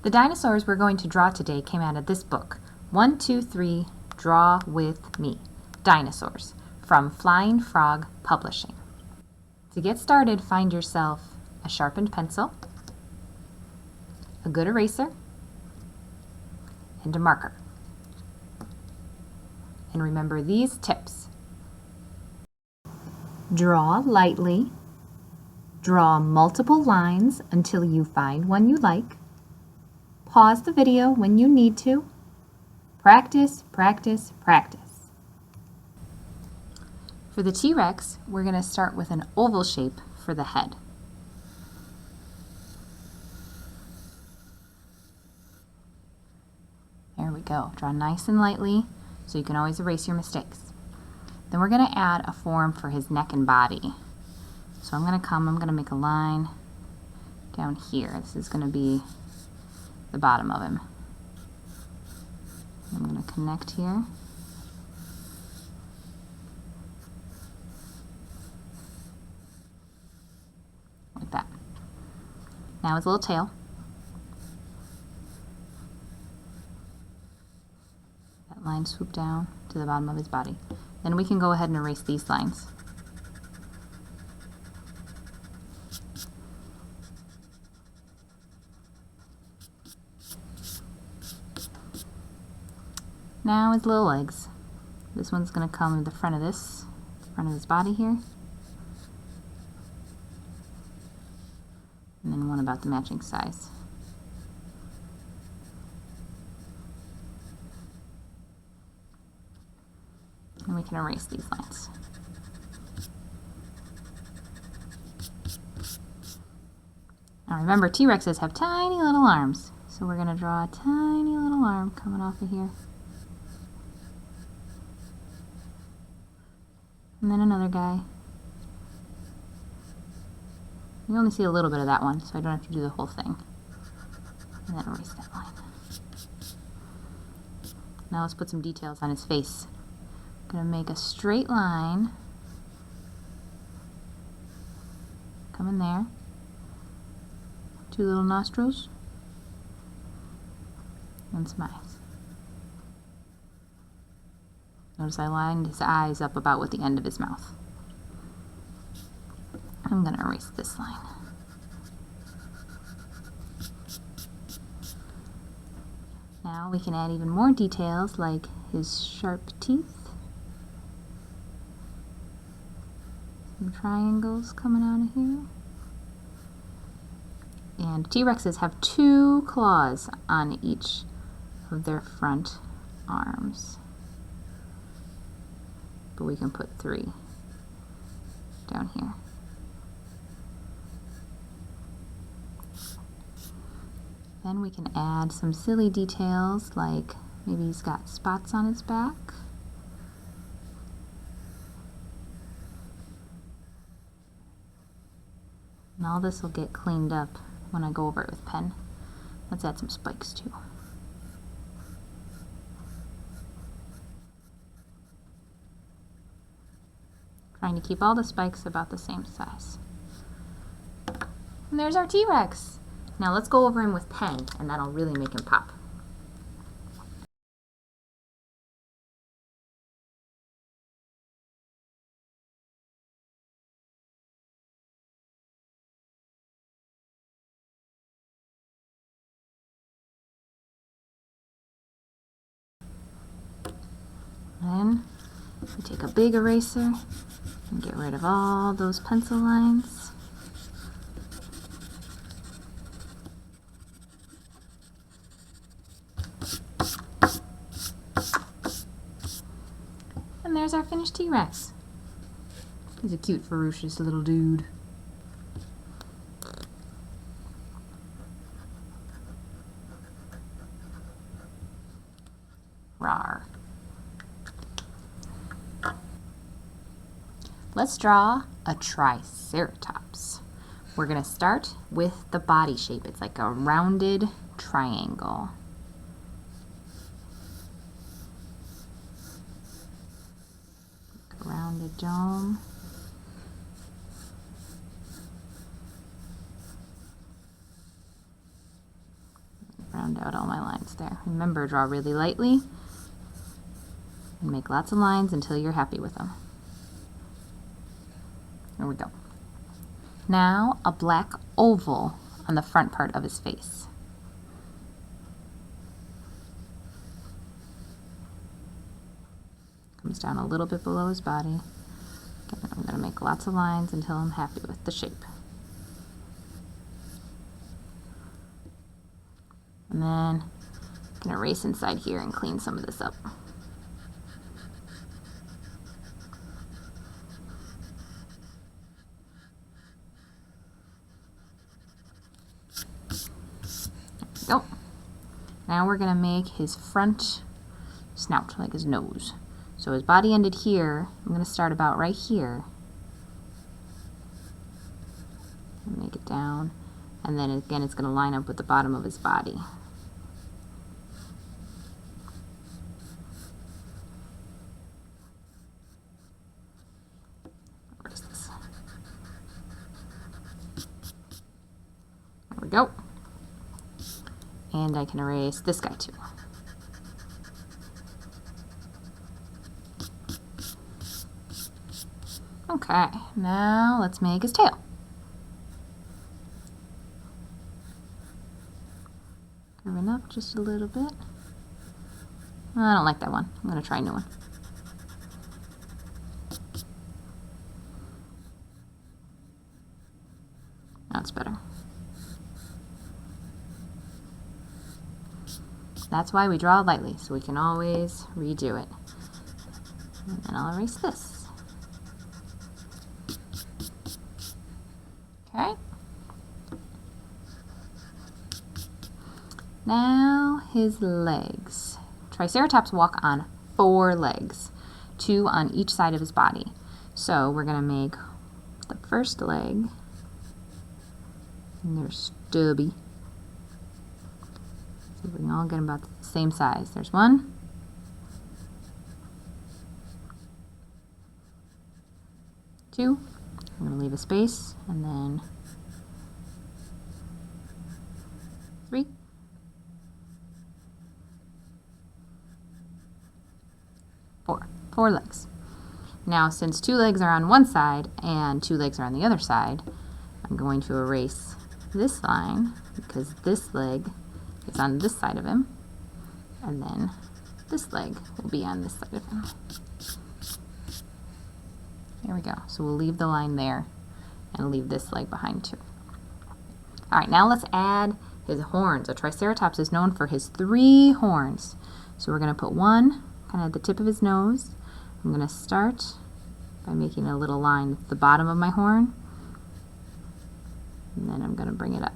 The dinosaurs we're going to draw today came out of this book, 1, 2, 3, Draw With Me, Dinosaurs, from Flying Frog Publishing. To get started, find yourself a sharpened pencil, a good eraser, and a marker. And remember these tips. Draw lightly. Draw multiple lines until you find one you like. Pause the video when you need to. Practice, practice, practice. For the T-Rex, we're going to start with an oval shape for the head. There we go. Draw nice and lightly so you can always erase your mistakes. Then we're going to add a form for his neck and body. So I'm going to make a line down here. This is going to be the bottom of him. I'm going to connect here. Like that. Now his little tail. That line swoop down to the bottom of his body. Then we can go ahead and erase these lines. Now his little legs. This one's going to come to the front of his body here. And then one about the matching size. And we can erase these lines. Now remember, T-Rexes have tiny little arms. So we're going to draw a tiny little arm coming off of here. And then another guy. You only see a little bit of that one, so I don't have to do the whole thing. And then erase that line. Now let's put some details on his face. I'm going to make a straight line. Come in there. Two little nostrils. And some eyes. Notice I lined his eyes up about with the end of his mouth. I'm going to erase this line. Now we can add even more details like his sharp teeth. Some triangles coming out of here. And T-Rexes have 2 claws on each of their front arms. But we can put 3 down here. Then we can add some silly details like maybe he's got spots on his back. And all this will get cleaned up when I go over it with pen. Let's add some spikes too. Trying to keep all the spikes about the same size. And there's our T-Rex. Now let's go over him with pen, and that'll really make him pop. Then we take a big eraser and get rid of all those pencil lines. And there's our finished T-Rex. He's a cute, ferocious little dude. Rawr. Let's draw a triceratops. We're going to start with the body shape. It's like a rounded triangle. A rounded dome. Round out all my lines there. Remember, draw really lightly and make lots of lines until you're happy with them. There we go. Now a black oval on the front part of his face. Comes down a little bit below his body. Again, I'm going to make lots of lines until I'm happy with the shape. And then I'm going to erase inside here and clean some of this up. There we go. Now we're going to make his front snout, like his nose. So his body ended here. I'm going to start about right here. And make it down. And then again, it's going to line up with the bottom of his body. Where is this? There we go. And I can erase this guy too. Okay, now let's make his tail. Curving up just a little bit. I don't like that one. I'm going to try a new one. That's better. That's why we draw lightly, so we can always redo it. And then I'll erase this. Okay. Now his legs. Triceratops walk on 4 legs, 2 on each side of his body. So we're going to make the first leg, and they're stubby. So we can all get about the same size. There's 1. 2. I'm going to leave a space, and then 3. 4. 4 legs. Now, since 2 legs are on one side and 2 legs are on the other side, I'm going to erase this line because this leg is on this side of him, and then this leg will be on this side of him. There we go. So we'll leave the line there and leave this leg behind too. All right, now let's add his horns. A Triceratops is known for his 3 horns. So we're going to put 1 kind of at the tip of his nose. I'm going to start by making a little line at the bottom of my horn, and then I'm going to bring it up.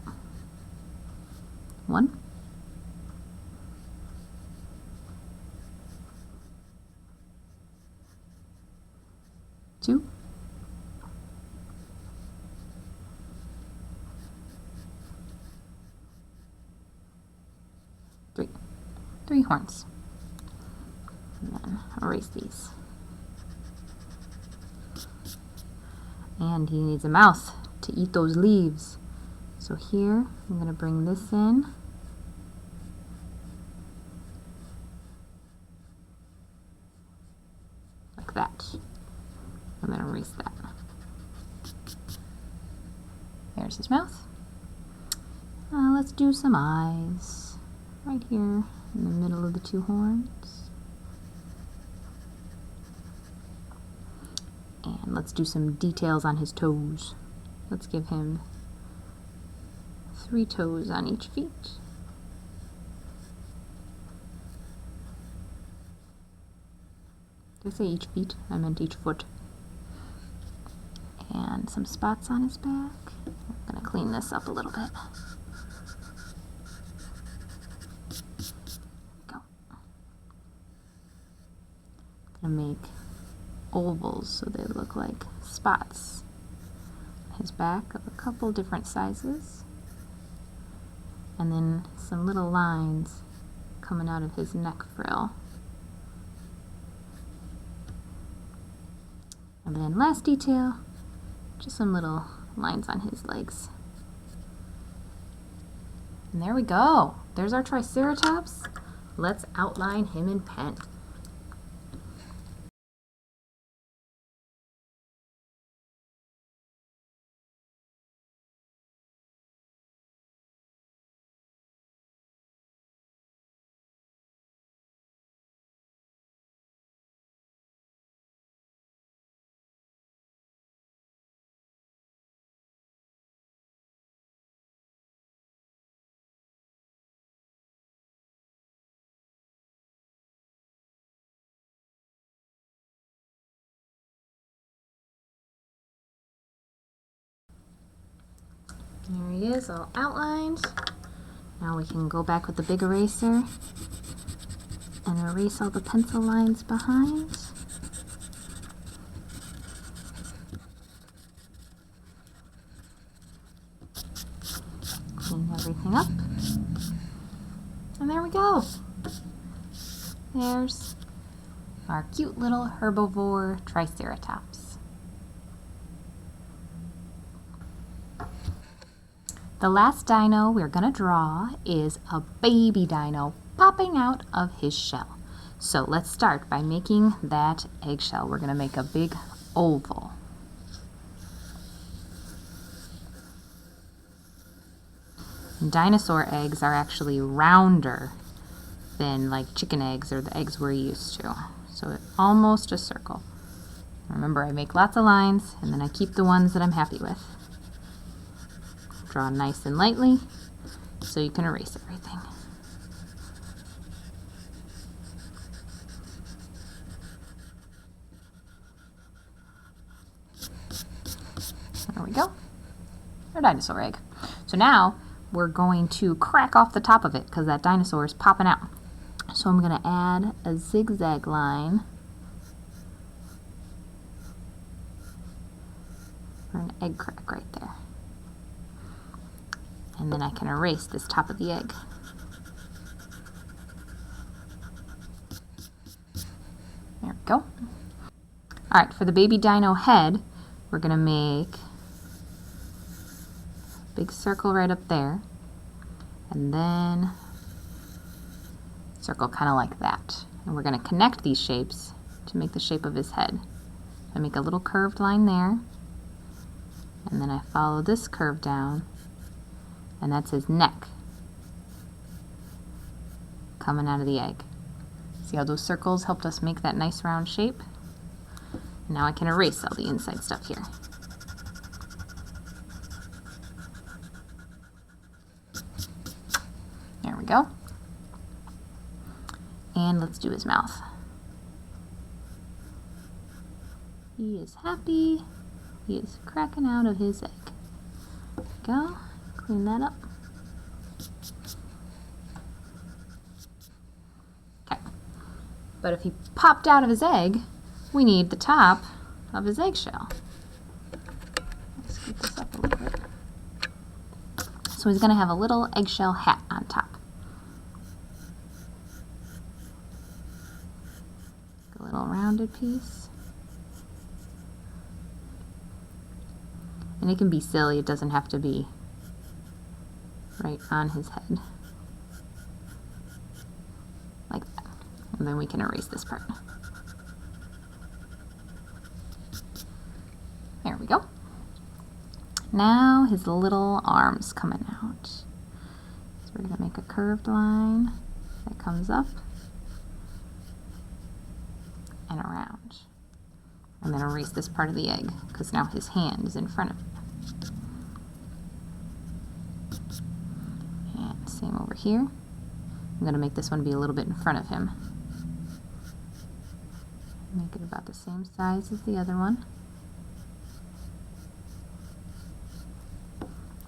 1. 2. 3. 3 horns. And then erase these. And he needs a mouth to eat those leaves. So here, I'm going to bring this in. Like that. And then erase that. There's his mouth. Let's do some eyes. Right here in the middle of the 2 horns. And let's do some details on his toes. Let's give him 3 toes on each feet. Did I say each feet? I meant each foot. And some spots on his back. I'm going to clean this up a little bit. Go. I'm going to make ovals, so they look like spots. His back of a couple different sizes, and then some little lines coming out of his neck frill. And then last detail, just some little lines on his legs. And there we go. There's our Triceratops. Let's outline him in pen. There he is, all outlined. Now we can go back with the big eraser and erase all the pencil lines behind. Clean everything up. And there we go. There's our cute little herbivore Triceratops. The last dino we're going to draw is a baby dino popping out of his shell. So let's start by making that eggshell. We're going to make a big oval. And dinosaur eggs are actually rounder than like chicken eggs or the eggs we're used to. So it's almost a circle. Remember, I make lots of lines and then I keep the ones that I'm happy with. Draw nice and lightly so you can erase everything. There we go. Our dinosaur egg. So now we're going to crack off the top of it because that dinosaur is popping out. So I'm going to add a zigzag line for an egg crack right there. And then I can erase this top of the egg. There we go. Alright, for the baby dino head, we're going to make a big circle right up there. And then circle kind of like that. And we're going to connect these shapes to make the shape of his head. I make a little curved line there. And then I follow this curve down. And that's his neck coming out of the egg. See how those circles helped us make that nice round shape? Now I can erase all the inside stuff here. There we go. And let's do his mouth. He is happy. He is cracking out of his egg. There we go. Clean that up. Okay. But if he popped out of his egg, we need the top of his eggshell. Let's scoot this up a little bit. So he's going to have a little eggshell hat on top. A little rounded piece. And it can be silly, it doesn't have to be right on his head. Like that. And then we can erase this part. There we go. Now his little arms coming out. So we're going to make a curved line that comes up and around. And then erase this part of the egg because now his hand is in front of it. And same over here. I'm going to make this one be a little bit in front of him. Make it about the same size as the other one.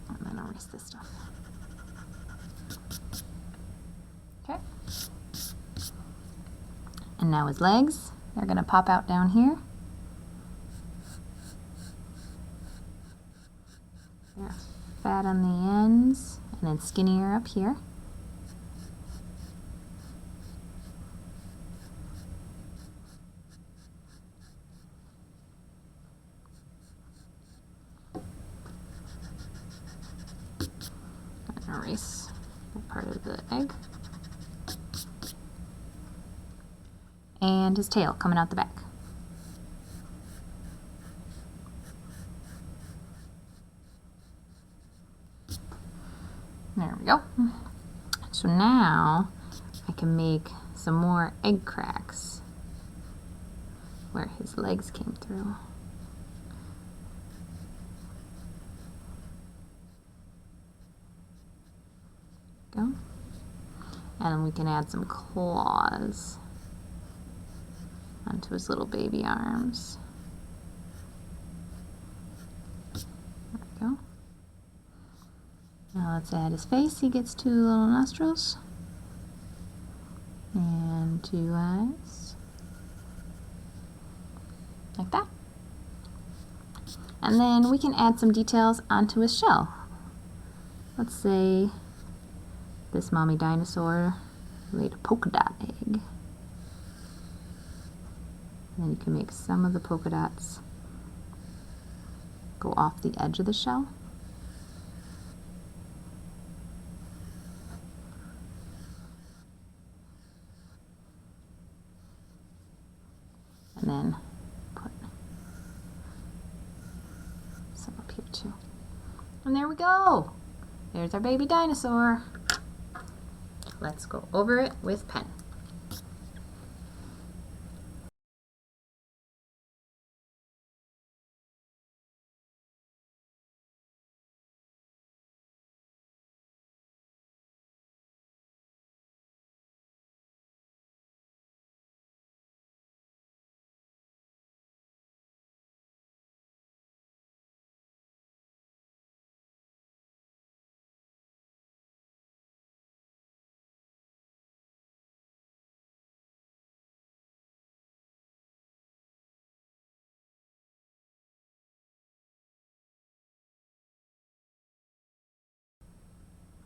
And then erase this stuff. Okay. And now his legs, they're going to pop out down here. Yeah, fat on the ends and then skinnier up here. And erase that part of the egg. And his tail coming out the back. There we go. So now I can make some more egg cracks where his legs came through. Go. And then we can add some claws onto his little baby arms. There we go. Now let's add his face. He gets 2 little nostrils and 2 eyes, like that. And then we can add some details onto his shell. Let's say this mommy dinosaur laid a polka dot egg. And then you can make some of the polka dots go off the edge of the shell. And then put some up here too. And there we go. There's our baby dinosaur. Let's go over it with pen.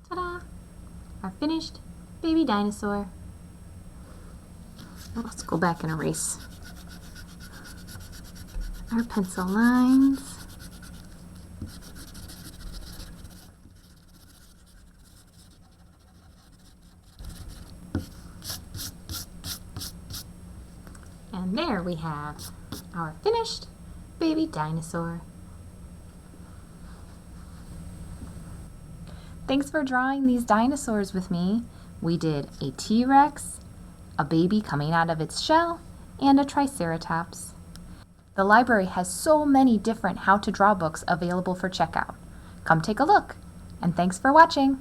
Ta-da! Our finished baby dinosaur. Let's go back and erase our pencil lines. And there we have our finished baby dinosaur. Thanks for drawing these dinosaurs with me. We did a T-Rex, a baby coming out of its shell, and a Triceratops. The library has so many different how to draw books available for checkout. Come take a look, and thanks for watching.